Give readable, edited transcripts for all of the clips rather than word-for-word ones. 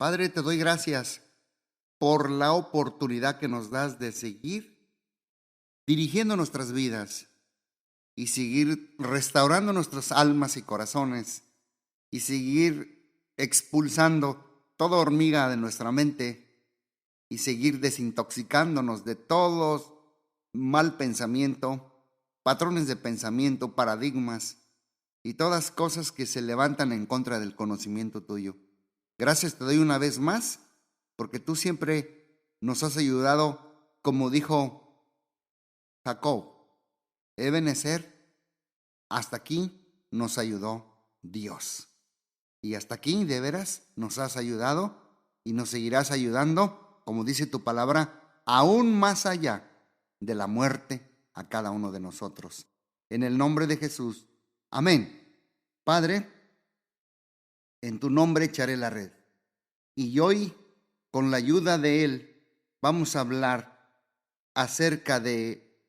Padre, te doy gracias por la oportunidad que nos das de seguir dirigiendo nuestras vidas y seguir restaurando nuestras almas y corazones y seguir expulsando toda hormiga de nuestra mente y seguir desintoxicándonos de todo mal pensamiento, patrones de pensamiento, paradigmas y todas cosas que se levantan en contra del conocimiento tuyo. Gracias te doy una vez más, porque tú siempre nos has ayudado, como dijo Jacob, Ebenezer, hasta aquí nos ayudó Dios. Y hasta aquí de veras nos has ayudado y nos seguirás ayudando, como dice tu palabra, aún más allá de la muerte a cada uno de nosotros. En el nombre de Jesús. Amén. Padre, en tu nombre echaré la red. Y hoy, con la ayuda de Él, vamos a hablar acerca de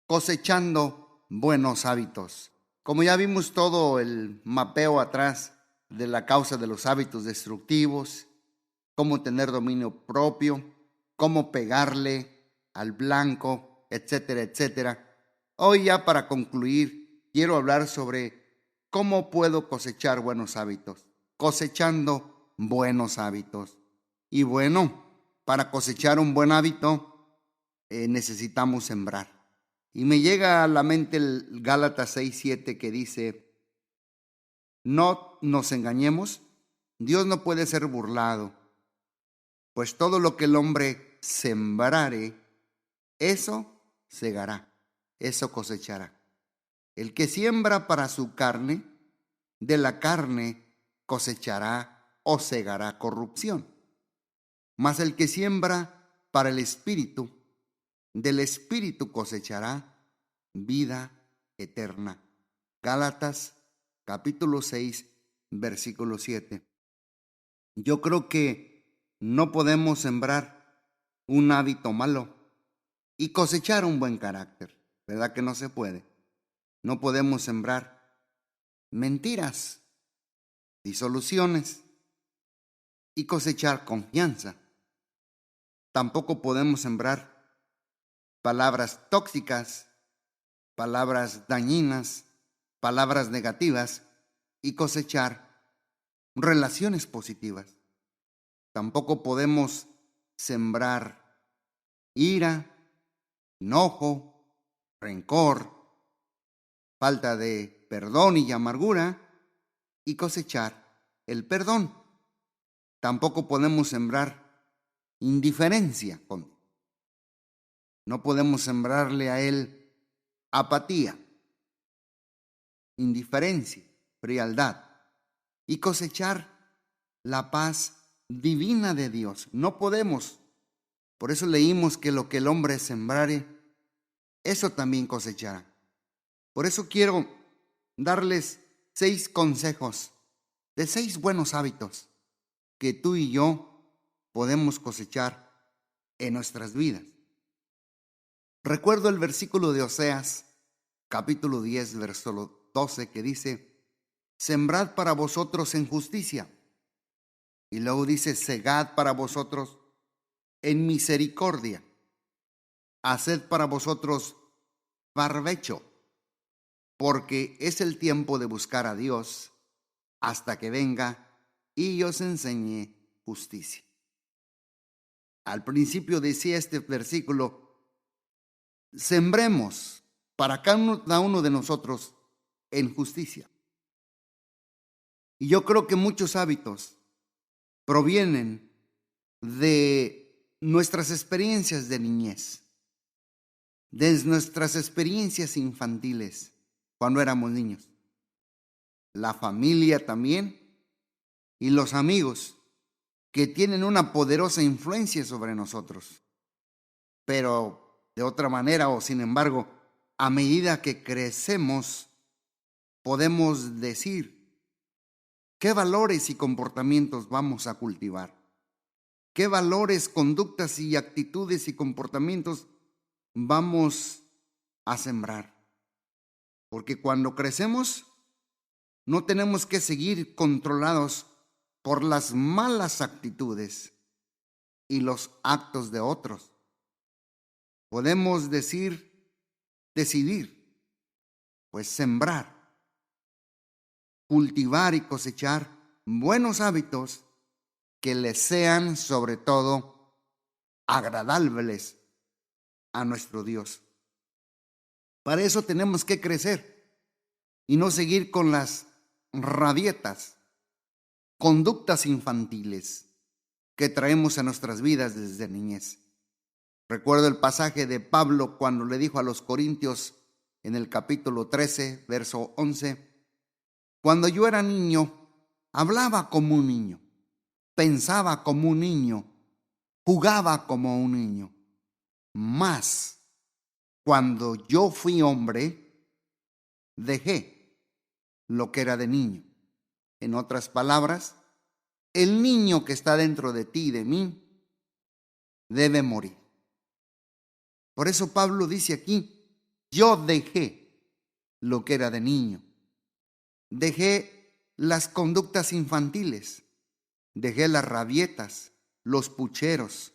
cosechando buenos hábitos. Como ya vimos todo el mapeo atrás de la causa de los hábitos destructivos, cómo tener dominio propio, cómo pegarle al blanco, etcétera, etcétera. Hoy ya para concluir, quiero hablar sobre cómo puedo cosechar buenos hábitos, cosechando buenos hábitos. Y bueno, para cosechar un buen hábito necesitamos sembrar. Y me llega a la mente el Gálatas 6:7 que dice, no nos engañemos, Dios no puede ser burlado, pues todo lo que el hombre sembrare, eso segará, eso cosechará. El que siembra para su carne, de la carne cosechará o segará corrupción. Mas el que siembra para el Espíritu, del Espíritu cosechará vida eterna. Gálatas capítulo 6, versículo 7. Yo creo que no podemos sembrar un hábito malo y cosechar un buen carácter, ¿verdad que no se puede? No podemos sembrar mentiras, disoluciones y cosechar confianza. Tampoco podemos sembrar palabras tóxicas, palabras dañinas, palabras negativas y cosechar relaciones positivas. Tampoco podemos sembrar ira, enojo, rencor, falta de perdón y amargura y cosechar el perdón. Tampoco podemos sembrar indiferencia. No podemos sembrarle a él apatía, indiferencia, frialdad y cosechar la paz divina de Dios. No podemos. Por eso leímos que lo que el hombre sembrare, eso también cosechará. Por eso quiero darles 6 consejos de 6 buenos hábitos que tú y yo podemos cosechar en nuestras vidas. Recuerdo el versículo de Oseas, capítulo 10, versículo 12, que dice, sembrad para vosotros en justicia. Y luego dice, segad para vosotros en misericordia. Haced para vosotros barbecho, porque es el tiempo de buscar a Dios hasta que venga y os enseñe justicia. Al principio decía este versículo, sembremos para cada uno de nosotros en justicia. Y yo creo que muchos hábitos provienen de nuestras experiencias de niñez, de nuestras experiencias infantiles cuando éramos niños, la familia también y los amigos que tienen una poderosa influencia sobre nosotros. Pero de otra manera o sin embargo, a medida que crecemos, podemos decir qué valores y comportamientos vamos a cultivar, qué valores, conductas y actitudes y comportamientos vamos a sembrar. Porque cuando crecemos, no tenemos que seguir controlados por las malas actitudes y los actos de otros. Podemos decidir, pues sembrar, cultivar y cosechar buenos hábitos que les sean sobre todo agradables a nuestro Dios. Para eso tenemos que crecer y no seguir con las rabietas, conductas infantiles que traemos a nuestras vidas desde niñez. Recuerdo el pasaje de Pablo cuando le dijo a los Corintios en el capítulo 13, verso 11, cuando yo era niño, hablaba como un niño, pensaba como un niño, jugaba como un niño. Mas cuando yo fui hombre, dejé lo que era de niño. En otras palabras, el niño que está dentro de ti y de mí debe morir. Por eso Pablo dice aquí, yo dejé lo que era de niño. Dejé las conductas infantiles, dejé las rabietas, los pucheros,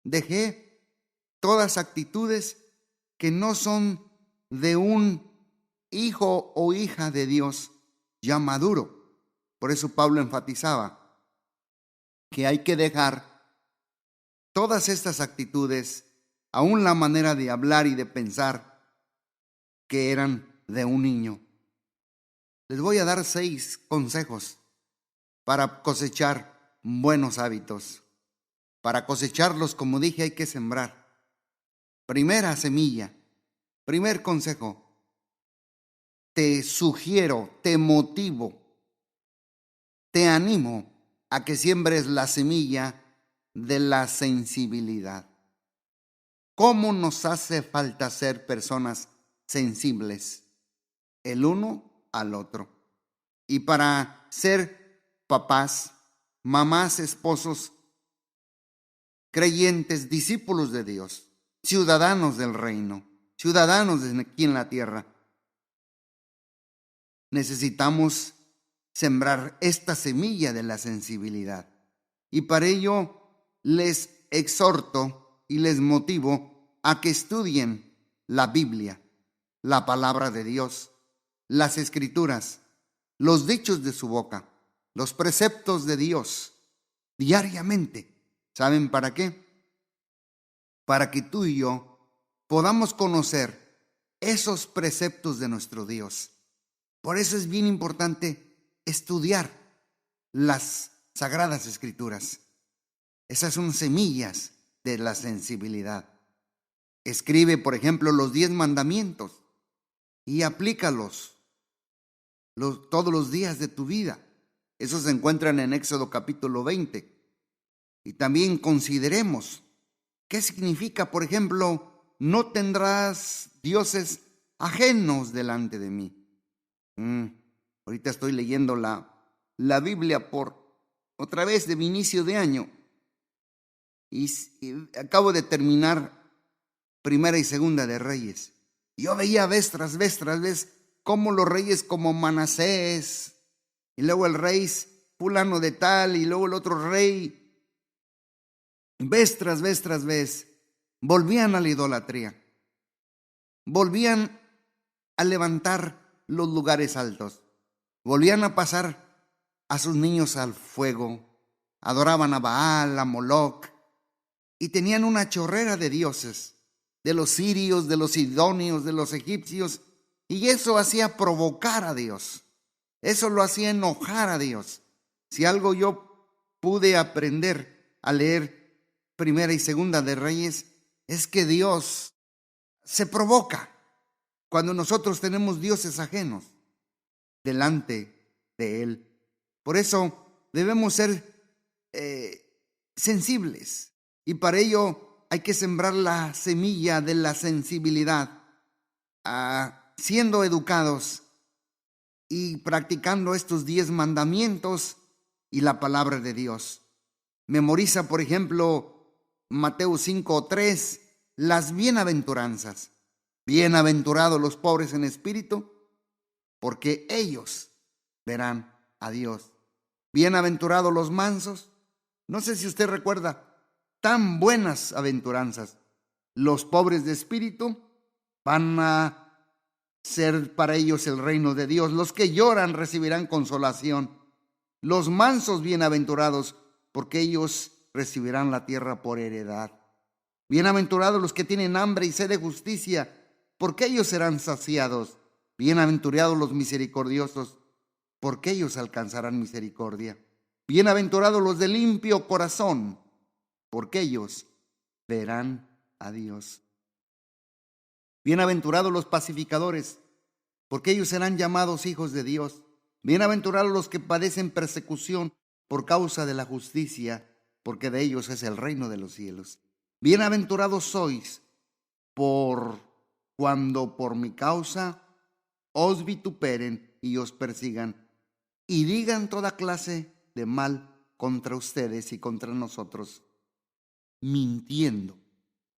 dejé todas actitudes que no son de un hijo o hija de Dios ya maduro. Por eso Pablo enfatizaba que hay que dejar todas estas actitudes, aún la manera de hablar y de pensar, que eran de un niño. Les voy a dar 6 consejos para cosechar buenos hábitos. Para cosecharlos, como dije, hay que sembrar. Primera semilla, primer consejo. Te sugiero, te motivo, te animo a que siembres la semilla de la sensibilidad. ¿Cómo nos hace falta ser personas sensibles el uno al otro? Y para ser papás, mamás, esposos, creyentes, discípulos de Dios, ciudadanos del reino, ciudadanos de aquí en la tierra, necesitamos sembrar esta semilla de la sensibilidad. Y para ello les exhorto y les motivo a que estudien la Biblia, la palabra de Dios, las escrituras, los dichos de su boca, los preceptos de Dios, diariamente. ¿Saben para qué? Para que tú y yo podamos conocer esos preceptos de nuestro Dios. Por eso es bien importante estudiar las sagradas escrituras. Esas son semillas de la sensibilidad. Escribe, por ejemplo, los 10 mandamientos y aplícalos todos los días de tu vida. Esos se encuentran en Éxodo capítulo 20. Y también consideremos qué significa, por ejemplo, no tendrás dioses ajenos delante de mí. Ahorita estoy leyendo la Biblia por otra vez de mi inicio de año. Y acabo de terminar Primera y Segunda de Reyes. Yo veía vez tras vez cómo los reyes como Manasés, y luego el rey fulano de tal, y luego el otro rey, vez tras vez, volvían a la idolatría. Volvían a levantar los lugares altos. Volvían a pasar a sus niños al fuego. Adoraban a Baal, a Moloc, y tenían una chorrera de dioses, de los sirios, de los sidonios, de los egipcios, y eso hacía provocar a Dios. Eso lo hacía enojar a Dios. Si algo yo pude aprender a leer Primera y Segunda de Reyes, es que Dios se provoca cuando nosotros tenemos dioses ajenos delante de Él. Por eso debemos ser sensibles, y para ello hay que sembrar la semilla de la sensibilidad, siendo educados y practicando estos 10 mandamientos y la palabra de Dios. Memoriza, por ejemplo, Mateo 5:3, las bienaventuranzas. Bienaventurados los pobres en espíritu, porque ellos verán a Dios. Bienaventurados los mansos. No sé si usted recuerda tan buenas aventuranzas. Los pobres de espíritu van a ser para ellos el reino de Dios. Los que lloran recibirán consolación. Los mansos bienaventurados, porque ellos recibirán la tierra por heredad. Bienaventurados los que tienen hambre y sed de justicia, porque ellos serán saciados. Bienaventurados los misericordiosos, porque ellos alcanzarán misericordia. Bienaventurados los de limpio corazón, porque ellos verán a Dios. Bienaventurados los pacificadores, porque ellos serán llamados hijos de Dios. Bienaventurados los que padecen persecución por causa de la justicia, porque de ellos es el reino de los cielos. Bienaventurados sois cuando por mi causa os vituperen y os persigan, y digan toda clase de mal contra ustedes y contra nosotros, mintiendo.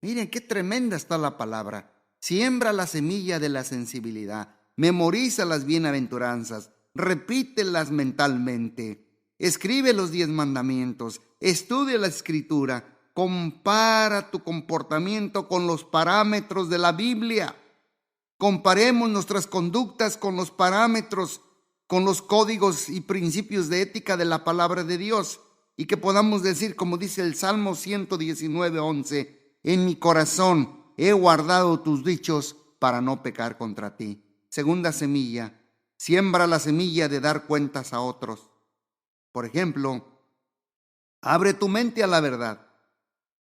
Miren qué tremenda está la palabra. Siembra la semilla de la sensibilidad, memoriza las bienaventuranzas, repítelas mentalmente, escribe los 10 mandamientos, estudia la escritura, compara tu comportamiento con los parámetros de la Biblia. Comparemos nuestras conductas con los parámetros, con los códigos y principios de ética de la palabra de Dios, y que podamos decir, como dice el Salmo 119:11, en mi corazón he guardado tus dichos para no pecar contra ti. Segunda semilla, siembra la semilla de dar cuentas a otros. Por ejemplo, abre tu mente a la verdad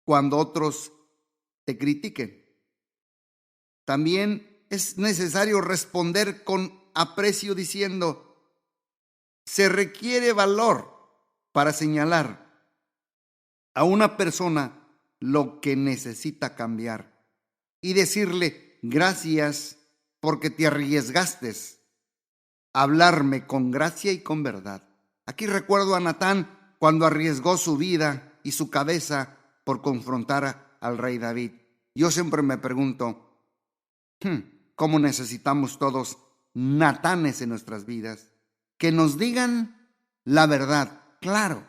cuando otros te critiquen. También es necesario responder con aprecio diciendo, se requiere valor para señalar a una persona lo que necesita cambiar y decirle gracias porque te arriesgaste a hablarme con gracia y con verdad. Aquí recuerdo a Natán cuando arriesgó su vida y su cabeza por confrontar al rey David. Yo siempre me pregunto, ¿cómo necesitamos todos Natanes en nuestras vidas? Que nos digan la verdad, claro,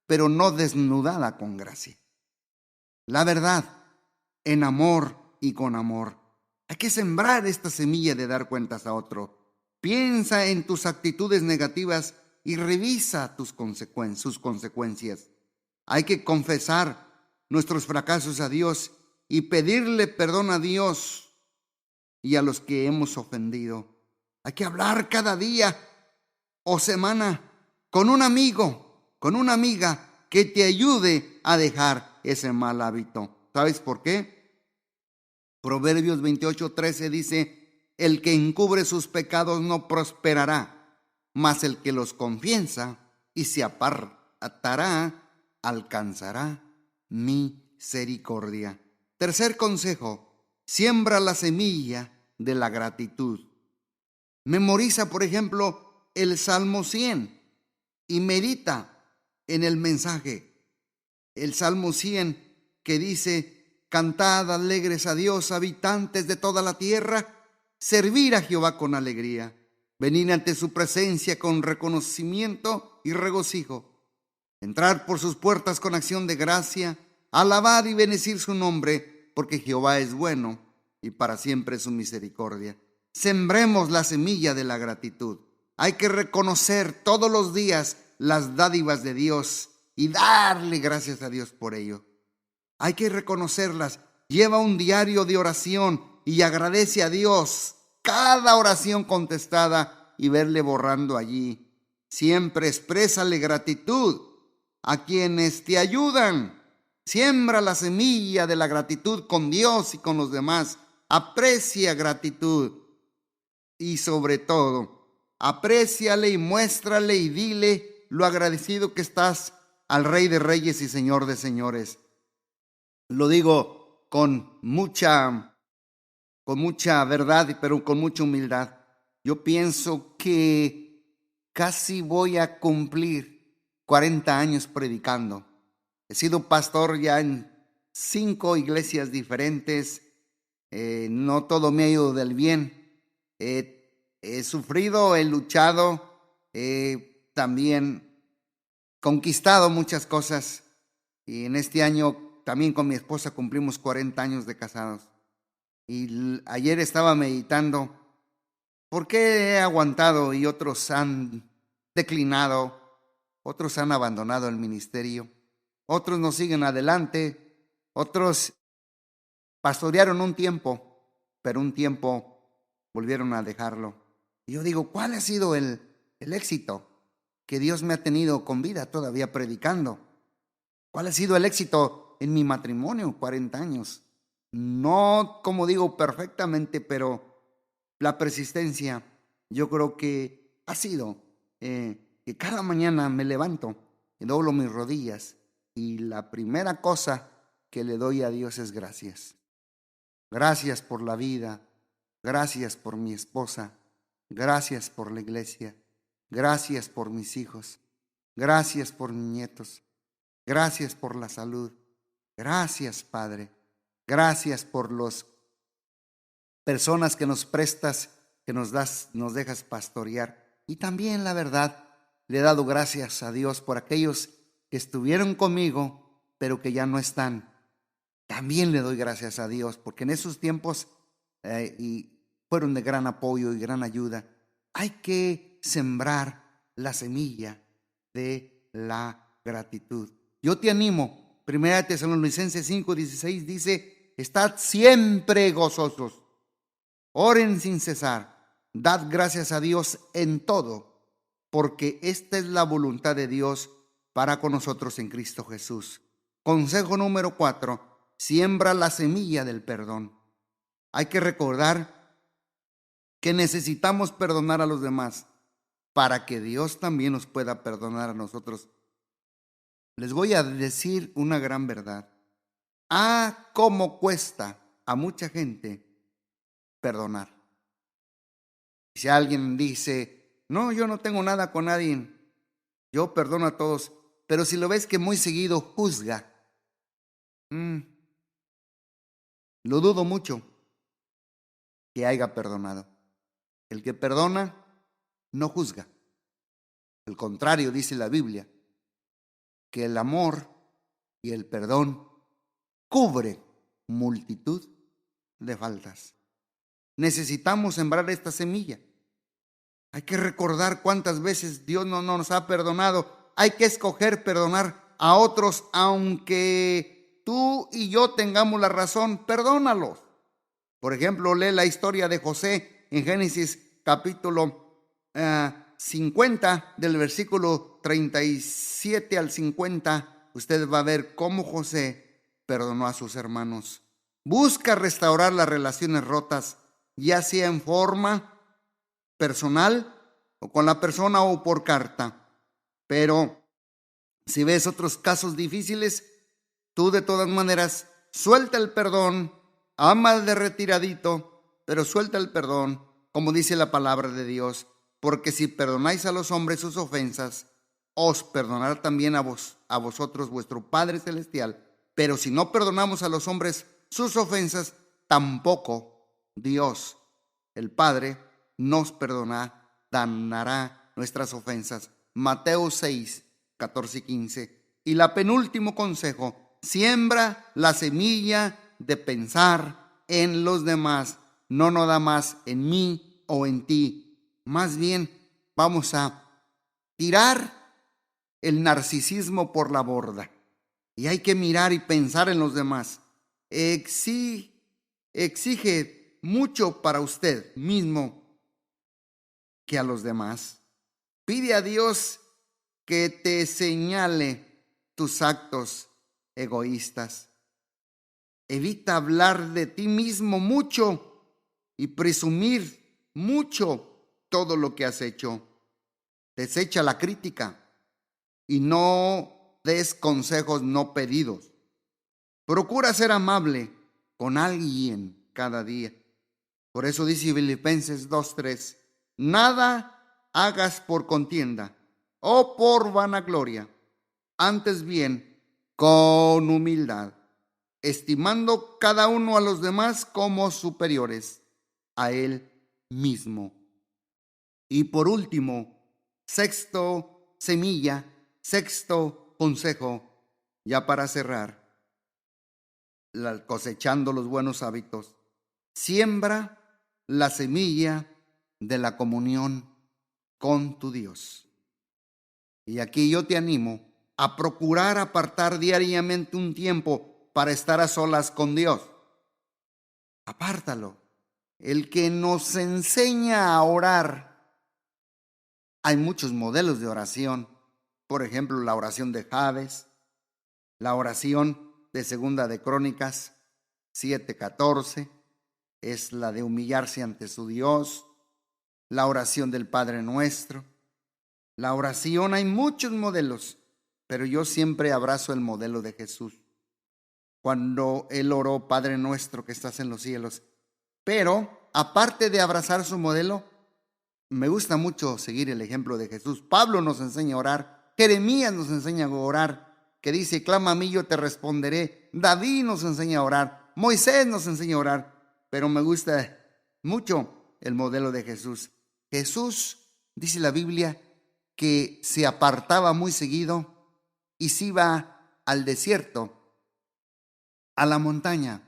pero no desnudada con gracia. La verdad, en amor y con amor. Hay que sembrar esta semilla de dar cuentas a otro. Piensa en tus actitudes negativas y revisa sus consecuencias. Hay que confesar nuestros fracasos a Dios y pedirle perdón a Dios y a los que hemos ofendido. Hay que hablar cada día o semana con un amigo, con una amiga que te ayude a dejar ese mal hábito. ¿Sabes por qué? Proverbios 28:13 dice, el que encubre sus pecados no prosperará, mas el que los confiesa y se apartará, alcanzará misericordia. Tercer consejo, siembra la semilla de la gratitud. Memoriza, por ejemplo, el Salmo 100 y medita en el mensaje. El Salmo 100 que dice, cantad alegres a Dios, habitantes de toda la tierra, servir a Jehová con alegría, venir ante su presencia con reconocimiento y regocijo, entrar por sus puertas con acción de gracia, alabar y bendecir su nombre, porque Jehová es bueno y para siempre su misericordia. Sembremos la semilla de la gratitud. Hay que reconocer todos los días las dádivas de Dios y darle gracias a Dios por ello. Hay que reconocerlas. Lleva un diario de oración y agradece a Dios cada oración contestada y verle borrando allí. Siempre exprésale gratitud a quienes te ayudan. Siembra la semilla de la gratitud con Dios y con los demás. Aprecia gratitud y sobre todo, apréciale y muéstrale y dile lo agradecido que estás al Rey de Reyes y Señor de Señores. Lo digo con mucha verdad, pero con mucha humildad. Yo pienso que casi voy a cumplir 40 años predicando. He sido pastor ya en 5 iglesias diferentes. No todo me ha ido del bien. He sufrido, he luchado, también conquistado muchas cosas y en este año también con mi esposa cumplimos 40 años de casados. Y ayer estaba meditando, ¿por qué he aguantado y otros han declinado? Otros han abandonado el ministerio, otros no siguen adelante, otros pastorearon un tiempo, pero un tiempo volvieron a dejarlo. Y yo digo, ¿cuál ha sido el éxito que Dios me ha tenido con vida todavía predicando? ¿Cuál ha sido el éxito en mi matrimonio? 40 años. No, como digo, perfectamente, pero la persistencia, yo creo que ha sido que cada mañana me levanto y doblo mis rodillas y la primera cosa que le doy a Dios es gracias. Gracias por la vida, gracias por mi esposa, gracias por la iglesia, gracias por mis hijos, gracias por mis nietos, gracias por la salud, gracias Padre, gracias por las personas que nos prestas, que nos das, nos dejas pastorear. Y también la verdad, le he dado gracias a Dios por aquellos que estuvieron conmigo, pero que ya no están. También le doy gracias a Dios porque en esos tiempos y fueron de gran apoyo y gran ayuda. Hay que sembrar la semilla de la gratitud. Yo te animo. 1 Tesalonicenses 5:16 dice, estad siempre gozosos, oren sin cesar, dad gracias a Dios en todo, porque esta es la voluntad de Dios para con nosotros en Cristo Jesús. Consejo número 4. Siembra la semilla del perdón. Hay que recordar que necesitamos perdonar a los demás para que Dios también nos pueda perdonar a nosotros. Les voy a decir una gran verdad. Cómo cuesta a mucha gente perdonar. Si alguien dice, no, yo no tengo nada con nadie, yo perdono a todos, pero si lo ves que muy seguido juzga, lo dudo mucho que haya perdonado. El que perdona no juzga. Al contrario, dice la Biblia, que el amor y el perdón cubre multitud de faltas. Necesitamos sembrar esta semilla. Hay que recordar cuántas veces Dios no nos ha perdonado. Hay que escoger perdonar a otros, aunque tú y yo tengamos la razón, perdónalos. Por ejemplo, lee la historia de José en Génesis capítulo 50, del versículo 37 al 50. Usted va a ver cómo José perdonó a sus hermanos. Busca restaurar las relaciones rotas, ya sea en forma personal o con la persona o por carta. Pero si ves otros casos difíciles, tú de todas maneras suelta el perdón, ama de retiradito, pero suelta el perdón, como dice la palabra de Dios, porque si perdonáis a los hombres sus ofensas, os perdonará también a vosotros vuestro Padre Celestial. Pero si no perdonamos a los hombres sus ofensas, tampoco Dios, el Padre, nos perdonará nuestras ofensas. Mateo 6, 14 y 15. Y la penúltimo consejo, siembra la semilla de pensar en los demás, no nada más en mí o en ti. Más bien vamos a tirar el narcisismo por la borda y hay que mirar y pensar en los demás. Exige mucho para usted mismo que a los demás. Pide a Dios que te señale tus actos egoístas. Evita hablar de ti mismo mucho y presumir mucho todo lo que has hecho. Desecha la crítica y no des consejos no pedidos. Procura ser amable con alguien cada día. Por eso dice Filipenses 2:3, nada hagas por contienda o por vanagloria, antes bien con humildad, estimando cada uno a los demás como superiores a él mismo. Y por último, sexto semilla, Sexto consejo, ya para cerrar, cosechando los buenos hábitos. Siembra la semilla de la comunión con tu Dios. Y aquí yo te animo a procurar apartar diariamente un tiempo para estar a solas con Dios. Apártalo. El que nos enseña a orar. Hay muchos modelos de oración. Por ejemplo, la oración de Jabes, la oración de Segunda de Crónicas 7:14, es la de humillarse ante su Dios, la oración del Padre Nuestro. La oración, hay muchos modelos, pero yo siempre abrazo el modelo de Jesús. Cuando Él oró, Padre Nuestro que estás en los cielos. Pero, aparte de abrazar su modelo, me gusta mucho seguir el ejemplo de Jesús. Pablo nos enseña a orar, Jeremías nos enseña a orar, que dice, clama a mí, yo te responderé. David nos enseña a orar, Moisés nos enseña a orar, pero me gusta mucho el modelo de Jesús. Jesús, dice la Biblia, que se apartaba muy seguido y se iba al desierto, a la montaña,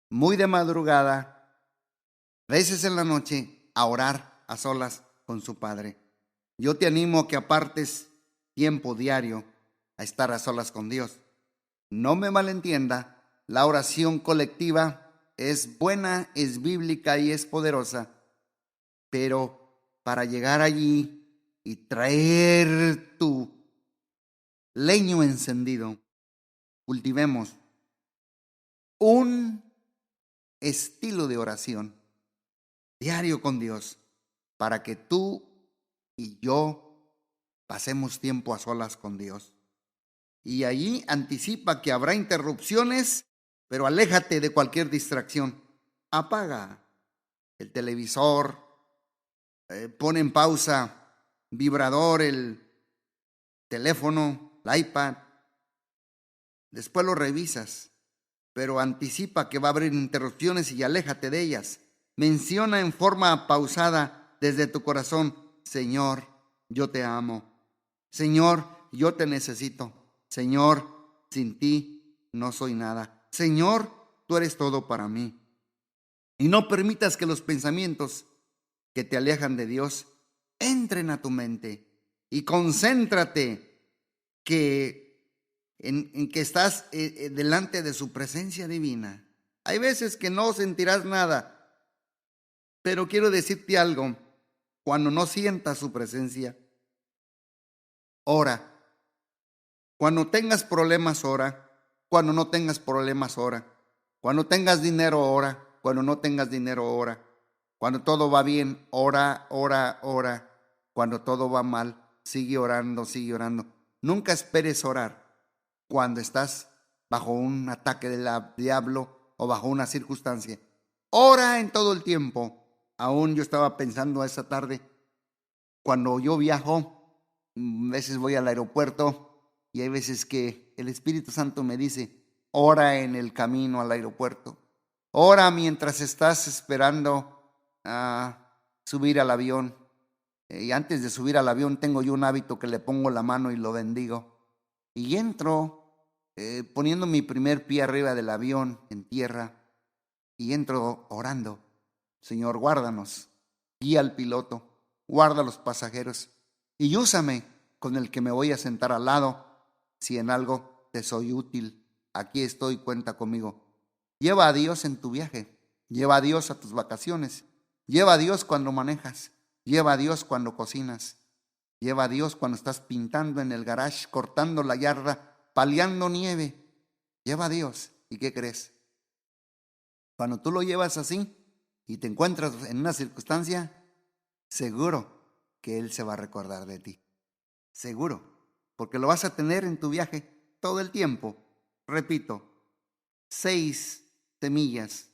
muy de madrugada, a veces en la noche, a orar a solas con su Padre. Yo te animo a que apartes tiempo diario a estar a solas con Dios. No me malentienda, la oración colectiva es buena, es bíblica y es poderosa, pero para llegar allí y traer tu leño encendido, cultivemos un estilo de oración diario con Dios para que tú y yo pasemos tiempo a solas con Dios. Y allí anticipa que habrá interrupciones, pero aléjate de cualquier distracción. Apaga el televisor, pon en pausa, vibrador, el teléfono, el iPad. Después lo revisas, pero anticipa que va a haber interrupciones y aléjate de ellas. Menciona en forma pausada desde tu corazón, Señor, yo te amo. Señor, yo te necesito. Señor, sin ti no soy nada. Señor, tú eres todo para mí. Y no permitas que los pensamientos que te alejan de Dios entren a tu mente. Y concéntrate en que estás delante de su presencia divina. Hay veces que no sentirás nada, pero quiero decirte algo. Cuando no sientas su presencia, ora. Cuando tengas problemas, ora. Cuando no tengas problemas, ora. Cuando tengas dinero, ora. Cuando no tengas dinero, ora. Cuando todo va bien, ora, ora, ora. Cuando todo va mal, sigue orando, sigue orando. Nunca esperes orar cuando estás bajo un ataque del diablo o bajo una circunstancia. Ora en todo el tiempo. Aún yo estaba pensando esa tarde, cuando yo viajo, a veces voy al aeropuerto y hay veces que el Espíritu Santo me dice, ora en el camino al aeropuerto. Ora mientras estás esperando a subir al avión. Y antes de subir al avión tengo yo un hábito que le pongo la mano y lo bendigo. Y entro poniendo mi primer pie arriba del avión en tierra y entro orando. Señor, guárdanos, guía al piloto, guarda a los pasajeros y úsame con el que me voy a sentar al lado. Si en algo te soy útil, aquí estoy, cuenta conmigo. Lleva a Dios en tu viaje, lleva a Dios a tus vacaciones, lleva a Dios cuando manejas, lleva a Dios cuando cocinas, lleva a Dios cuando estás pintando en el garage, cortando la yarda, paliando nieve. Lleva a Dios. ¿Y qué crees? Cuando tú lo llevas así y te encuentras en una circunstancia, seguro que Él se va a recordar de ti. Seguro, porque lo vas a tener en tu viaje todo el tiempo. Repito, 6 semillas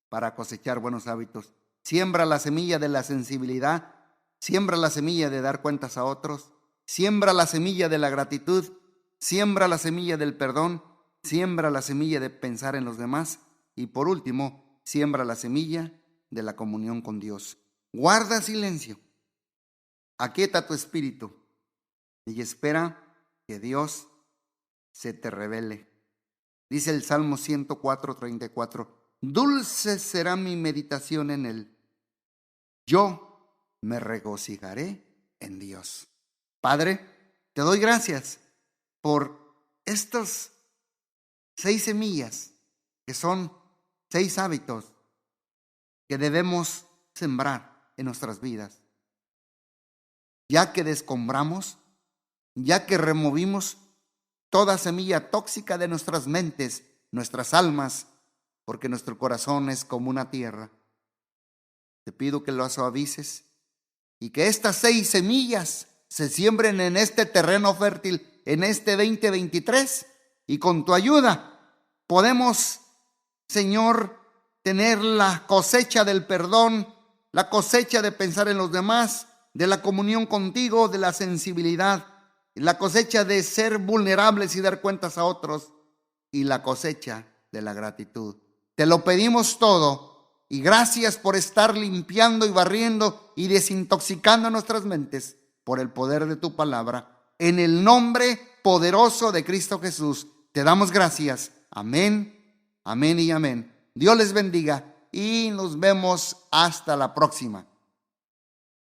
para cosechar buenos hábitos. Siembra la semilla de la sensibilidad, siembra la semilla de dar cuentas a otros, siembra la semilla de la gratitud, siembra la semilla del perdón, siembra la semilla de pensar en los demás y por último, siembra la semilla de la comunión con Dios. Guarda silencio, aquieta tu espíritu y espera que Dios se te revele. Dice el Salmo 104:34, dulce será mi meditación en él. Yo me regocijaré en Dios. Padre, te doy gracias por estas 6 semillas, que son 6 hábitos que debemos sembrar en nuestras vidas. Ya que descombramos, ya que removimos toda semilla tóxica de nuestras mentes, nuestras almas, porque nuestro corazón es como una tierra. Te pido que lo suavices y que estas 6 semillas se siembren en este terreno fértil en este 2023, y con tu ayuda podemos, Señor, tener la cosecha del perdón, la cosecha de pensar en los demás, de la comunión contigo, de la sensibilidad, la cosecha de ser vulnerables y dar cuentas a otros, y la cosecha de la gratitud. Te lo pedimos todo, y gracias por estar limpiando y barriendo y desintoxicando nuestras mentes por el poder de tu palabra. En el nombre poderoso de Cristo Jesús, te damos gracias. Amén, amén y amén. Dios les bendiga y nos vemos hasta la próxima.